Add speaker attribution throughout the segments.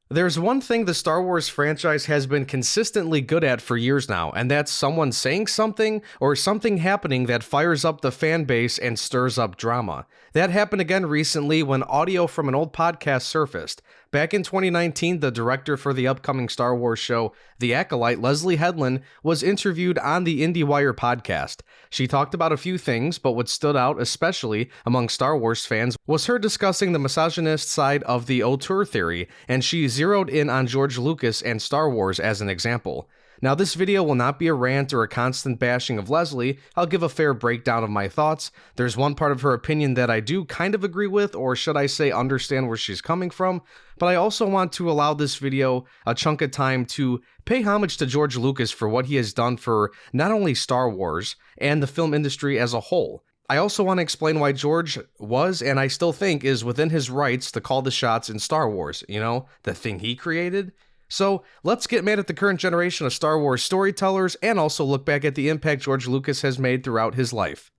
Speaker 1: There's one thing the Star Wars franchise has been consistently good at for years now, and that's someone saying something or something happening that fires up the fan base and stirs up drama. That happened again recently when audio from an old podcast surfaced. Back in 2019, the director for the upcoming Star Wars show, The Acolyte, Leslye Headland, was interviewed on the IndieWire podcast. She talked about a few things, but what stood out, especially among Star Wars fans, was her discussing the misogynist side of the auteur theory, and she zeroed in on George Lucas and Star Wars as an example. Now, this video will not be a rant or a constant bashing of Leslye. I'll give a fair breakdown of my thoughts. There's one part of her opinion that I do kind of agree with, or should I say understand where she's coming from, but I also want to allow this video a chunk of time to pay homage to George Lucas for what he has done for not only Star Wars and the film industry as a whole. I also want to explain why George was, and I still think is within his rights to call the shots in Star Wars, the thing he created. So let's get mad at the current generation of Star Wars storytellers and also look back at the impact George Lucas has made throughout his life.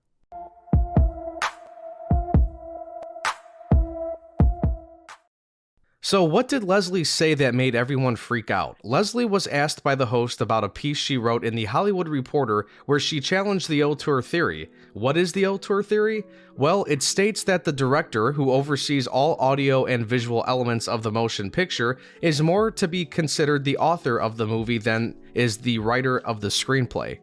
Speaker 1: So what did Leslye say that made everyone freak out? Leslye was asked by the host about a piece she wrote in The Hollywood Reporter where she challenged the auteur theory. What is the auteur theory? Well, it states that the director, who oversees all audio and visual elements of the motion picture, is more to be considered the author of the movie than is the writer of the screenplay.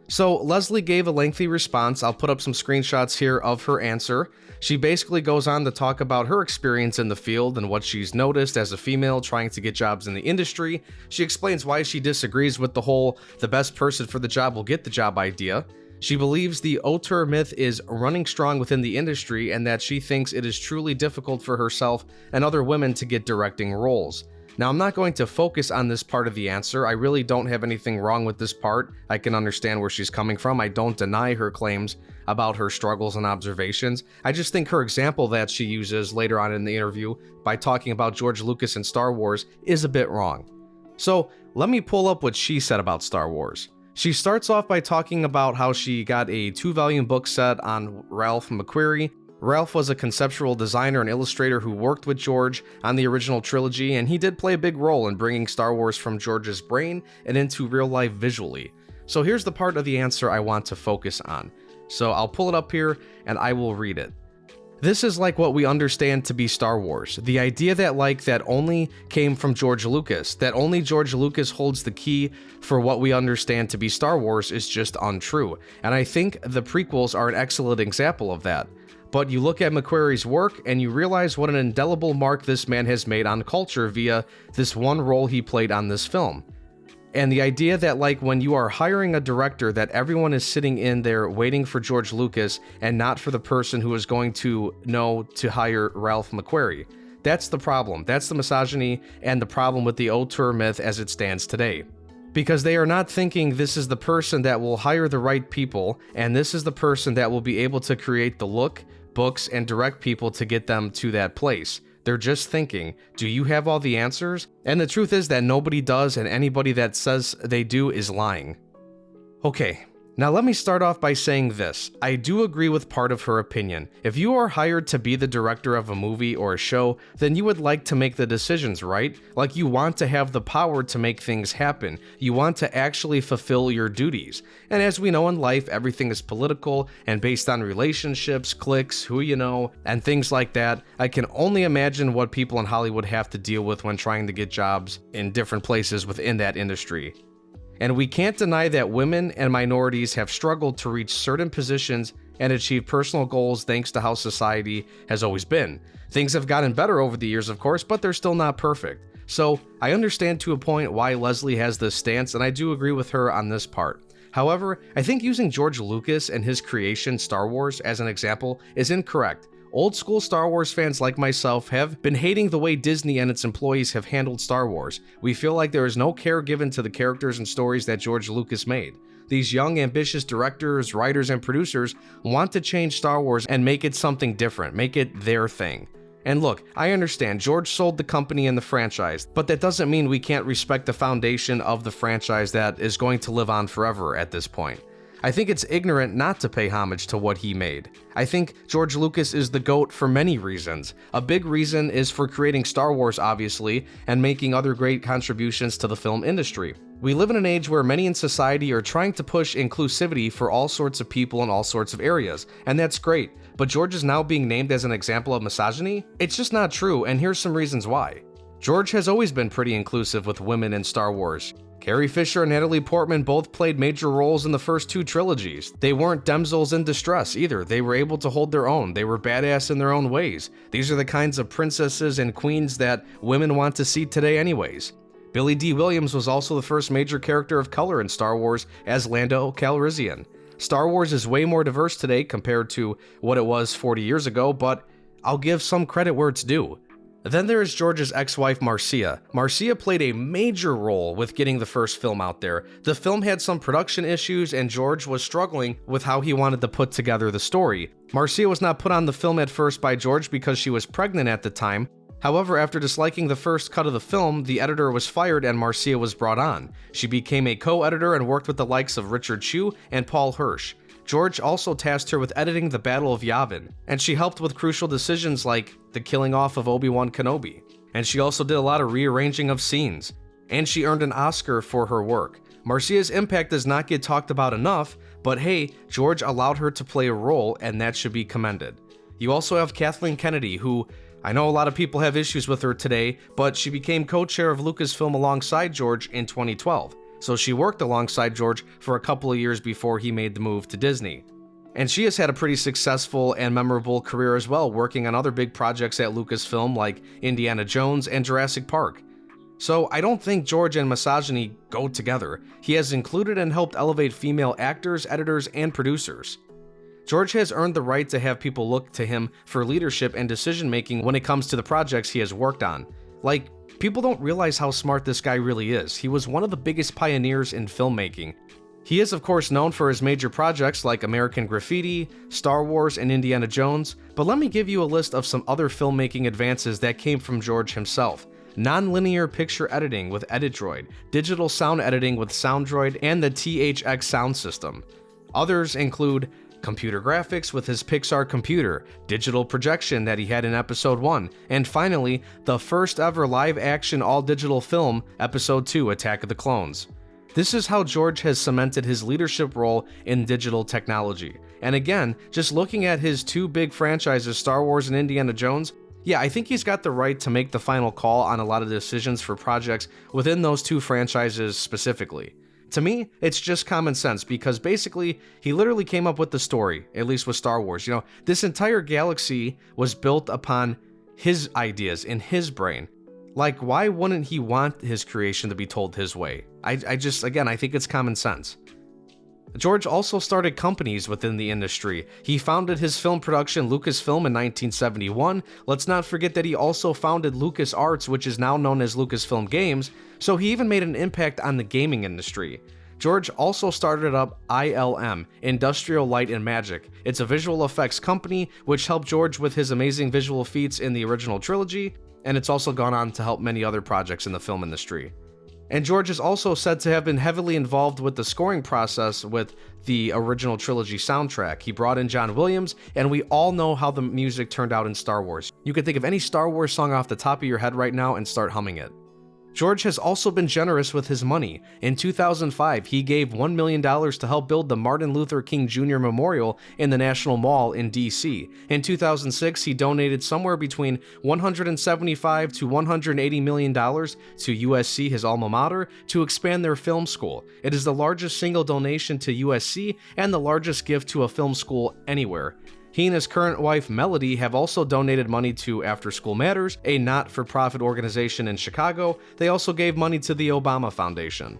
Speaker 1: So Leslye gave a lengthy response. I'll put up some screenshots here of her answer. She basically goes on to talk about her experience in the field and what she's noticed as a female trying to get jobs in the industry. She explains why she disagrees with the whole "the best person for the job will get the job" idea. She believes the auteur myth is running strong within the industry and that she thinks it is truly difficult for herself and other women to get directing roles. Now, I'm not going to focus on this part of the answer. I really don't have anything wrong with this part. I can understand where she's coming from. I don't deny her claims about her struggles and observations. I just think her example that she uses later on in the interview by talking about George Lucas and Star Wars is a bit wrong. So let me pull up what she said about Star Wars. She starts off by talking about how she got a 2-volume book set on Ralph McQuarrie. Ralph was a conceptual designer and illustrator who worked with George on the original trilogy, and he did play a big role in bringing Star Wars from George's brain and into real life visually. So here's the part of the answer I want to focus on. So I'll pull it up here and I will read it. This is like what we understand to be Star Wars. The idea that that only came from George Lucas, that only George Lucas holds the key for what we understand to be Star Wars is just untrue. And I think the prequels are an excellent example of that. But you look at McQuarrie's work and you realize what an indelible mark this man has made on culture via this one role he played on this film. And the idea that when you are hiring a director that everyone is sitting in there waiting for George Lucas and not for the person who is going to know to hire Ralph McQuarrie. That's the problem. That's the misogyny and the problem with the auteur myth as it stands today. Because they are not thinking this is the person that will hire the right people and this is the person that will be able to create the look, books, and direct people to get them to that place. They're just thinking, do you have all the answers? And the truth is that nobody does, and anybody that says they do is lying. Okay, now let me start off by saying this. I do agree with part of her opinion. If you are hired to be the director of a movie or a show, then you would like to make the decisions, right? You want to have the power to make things happen. You want to actually fulfill your duties. And as we know in life, everything is political and based on relationships, cliques, who you know, and things like that. I can only imagine what people in Hollywood have to deal with when trying to get jobs in different places within that industry. And we can't deny that women and minorities have struggled to reach certain positions and achieve personal goals thanks to how society has always been. Things have gotten better over the years, of course, but they're still not perfect. So I understand to a point why Leslye has this stance, and I do agree with her on this part. However, I think using George Lucas and his creation, Star Wars, as an example is incorrect. Old school Star Wars fans like myself have been hating the way Disney and its employees have handled Star Wars. We feel like there is no care given to the characters and stories that George Lucas made. These young, ambitious directors, writers, and producers want to change Star Wars and make it something different, make it their thing. And look, I understand George sold the company and the franchise, but that doesn't mean we can't respect the foundation of the franchise that is going to live on forever at this point. I think it's ignorant not to pay homage to what he made. I think George Lucas is the GOAT for many reasons. A big reason is for creating Star Wars, obviously, and making other great contributions to the film industry. We live in an age where many in society are trying to push inclusivity for all sorts of people in all sorts of areas, and that's great. But George is now being named as an example of misogyny? It's just not true, and here's some reasons why. George has always been pretty inclusive with women in Star Wars. Carrie Fisher and Natalie Portman both played major roles in the first 2 trilogies. They weren't damsels in distress either. They were able to hold their own. They were badass in their own ways. These are the kinds of princesses and queens that women want to see today anyways. Billy D. Williams was also the first major character of color in Star Wars as Lando Calrissian. Star Wars is way more diverse today compared to what it was 40 years ago, but I'll give some credit where it's due. Then there is George's ex-wife Marcia. Marcia played a major role with getting the first film out there. The film had some production issues and George was struggling with how he wanted to put together the story. Marcia was not put on the film at first by George because she was pregnant at the time. However, after disliking the first cut of the film, the editor was fired and Marcia was brought on. She became a co-editor and worked with the likes of Richard Chew and Paul Hirsch. George also tasked her with editing the Battle of Yavin, and she helped with crucial decisions like the killing off of Obi-Wan Kenobi. And she also did a lot of rearranging of scenes, and she earned an Oscar for her work. Marcia's impact does not get talked about enough, but hey, George allowed her to play a role, and that should be commended. You also have Kathleen Kennedy, who I know a lot of people have issues with her today, but she became co-chair of Lucasfilm alongside George in 2012. So she worked alongside George for a couple of years before he made the move to Disney. And she has had a pretty successful and memorable career as well, working on other big projects at Lucasfilm like Indiana Jones and Jurassic Park. So I don't think George and misogyny go together. He has included and helped elevate female actors, editors, and producers. George has earned the right to have people look to him for leadership and decision-making when it comes to the projects he has worked on. Like, people don't realize how smart this guy really is. He was one of the biggest pioneers in filmmaking. He is of course known for his major projects like American Graffiti, Star Wars, and Indiana Jones, but let me give you a list of some other filmmaking advances that came from George himself. Non-linear picture editing with EditDroid, digital sound editing with SoundDroid, and the THX sound system. Others include computer graphics with his Pixar computer, digital projection that he had in Episode 1, and finally, the first ever live-action all-digital film, Episode 2, Attack of the Clones. This is how George has cemented his leadership role in digital technology. And again, just looking at his 2 big franchises, Star Wars and Indiana Jones, yeah, I think he's got the right to make the final call on a lot of decisions for projects within those 2 franchises specifically. To me, it's just common sense because basically, he literally came up with the story, at least with Star Wars. You know, this entire galaxy was built upon his ideas in his brain. Like, why wouldn't he want his creation to be told his way? I think it's common sense. George also started companies within the industry. He founded his film production Lucasfilm in 1971. Let's not forget that he also founded LucasArts, which is now known as Lucasfilm Games, so he even made an impact on the gaming industry. George also started up ILM, Industrial Light and Magic. It's a visual effects company which helped George with his amazing visual feats in the original trilogy, and it's also gone on to help many other projects in the film industry. And George is also said to have been heavily involved with the scoring process with the original trilogy soundtrack. He brought in John Williams, and we all know how the music turned out in Star Wars. You could think of any Star Wars song off the top of your head right now and start humming it. George has also been generous with his money. In 2005, he gave $1 million to help build the Martin Luther King Jr. Memorial in the National Mall in DC. In 2006, he donated somewhere between $175 to $180 million to USC, his alma mater, to expand their film school. It is the largest single donation to USC and the largest gift to a film school anywhere. He and his current wife, Melody, have also donated money to After School Matters, a not-for-profit organization in Chicago. They also gave money to the Obama Foundation.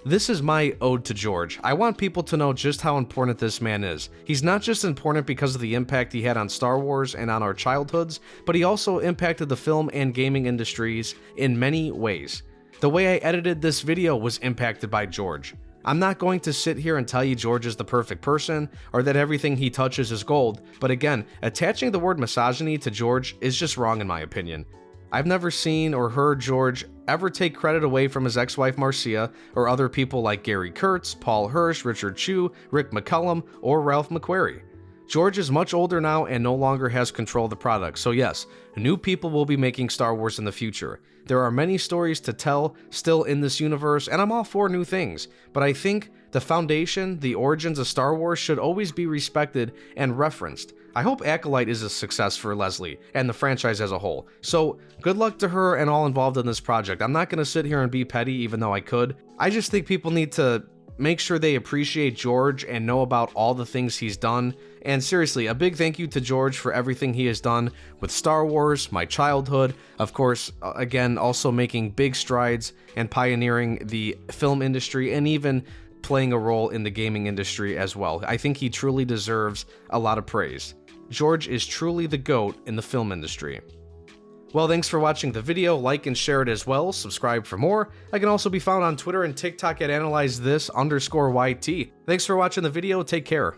Speaker 1: This is my ode to George. I want people to know just how important this man is. He's not just important because of the impact he had on Star Wars and on our childhoods, but he also impacted the film and gaming industries in many ways. The way I edited this video was impacted by George. I'm not going to sit here and tell you George is the perfect person or that everything he touches is gold, but again, attaching the word misogyny to George is just wrong in my opinion. I've never seen or heard George ever take credit away from his ex-wife Marcia or other people like Gary Kurtz, Paul Hirsch, Richard Chew, Rick McCallum, or Ralph McQuarrie. George is much older now and no longer has control of the product, so yes, new people will be making Star Wars in the future. There are many stories to tell still in this universe, and I'm all for new things, but I think the foundation, the origins of Star Wars should always be respected and referenced. I hope Acolyte is a success for Leslye and the franchise as a whole, so good luck to her and all involved in this project. I'm not going to sit here and be petty even though I could. I just think people need to make sure they appreciate George and know about all the things he's done. And seriously, a big thank you to George for everything he has done with Star Wars, my childhood, of course, again, also making big strides and pioneering the film industry and even playing a role in the gaming industry as well. I think he truly deserves a lot of praise. George is truly the GOAT in the film industry. Well, thanks for watching the video, like and share it as well, subscribe for more. I can also be found on Twitter and TikTok at analyzethis_YT. Thanks for watching the video, take care.